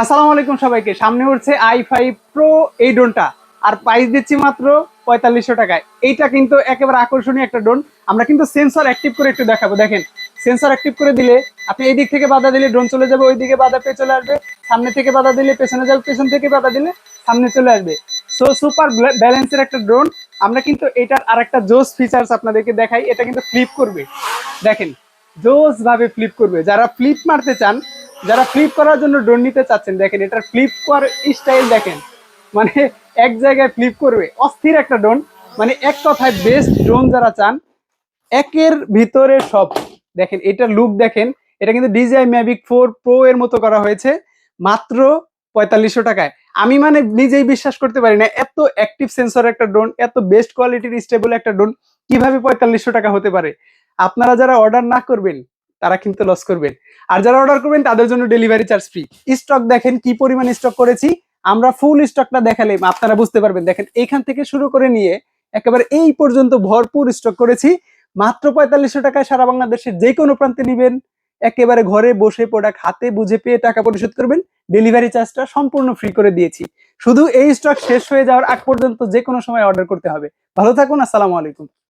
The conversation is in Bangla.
আসসালামু আলাইকুম সবাইকে। সামনে উঠছে i5 Pro এই ড্রোনটা, আর প্রাইস দিচ্ছি মাত্র 4500 টাকায়। এইটা কিন্তু একেবারে আকর্ষণীয় একটা ড্রোন। আমরা কিন্তু সেন্সর অ্যাক্টিভ করে একটু দেখাবো। দেখেন, সেন্সর অ্যাক্টিভ করে দিলে আপনি এই দিক থেকে বাধা দিলে ড্রোন চলে যাবে, ওই দিকে বাধা পেয়ে চলে আসবে। সামনে থেকে বাধা দিলে পেছনে যাবে, পেছন থেকে বাধা দিলে সামনে চলে আসবে। সো সুপার ব্যালেন্সের একটা ড্রোন। আমরা কিন্তু এটার আরেকটা জোস ফিচার্স আপনাদেরকে দেখাই। এটা কিন্তু ফ্লিপ করবে, দেখেন, জোস ভাবে ফ্লিপ করবে। যারা ফ্লিপ মারতে চান, যারা ফ্লিপ করার জন্য ড্রোন নিতে চাচ্ছেন, দেখেন এটার ফ্লিপ করার স্টাইল দেখেন, মানে এক জায়গায় ফ্লিপ করবে, অস্থির একটা ড্রোন। মানে এক কথায় বেস্ট ড্রোন যারা চান, একের ভিতরে সব। দেখেন এটার লুক দেখেন, এটা কিন্তু DJI Mavic 4 Pro এর মতো করা হয়েছে মাত্র 4500 টাকায়। আমি মানে নিজেই বিশ্বাস করতে পারি না, এত অ্যাক্টিভ সেন্সর একটা ড্রোন, এত বেস্ট কোয়ালিটির স্টেবল একটা ড্রোন কিভাবে 4500 টাকা হতে পারে। আপনারা যারা অর্ডার না করবেন তারা কিন্তু লস করবেন, আর যারা অর্ডার করবেন তাদের জন্য ডেলিভারি চার্জ ফ্রি। স্টক দেখেন কি পরিমাণ স্টক করেছি আমরা, ফুল স্টকটা দেখালে আপনারা বুঝতে পারবেন। দেখেন এইখান থেকে শুরু করে নিয়ে একেবারে এই পর্যন্ত ভরপুর স্টক করেছি। মাত্র 4500 টাকায় সারা বাংলাদেশের যে কোনো প্রান্তে নিবেন, একেবারে ঘরে বসে প্রোডাক্ট হাতে বুঝে পেয়ে টাকা পরিশোধ করবেন। ডেলিভারি চার্জটা সম্পূর্ণ ফ্রি করে দিয়েছি। শুধু এই স্টক শেষ হয়ে যাওয়ার আগ পর্যন্ত যে কোনো সময় অর্ডার করতে হবে। ভালো থাকুন, আসসালামু আলাইকুম।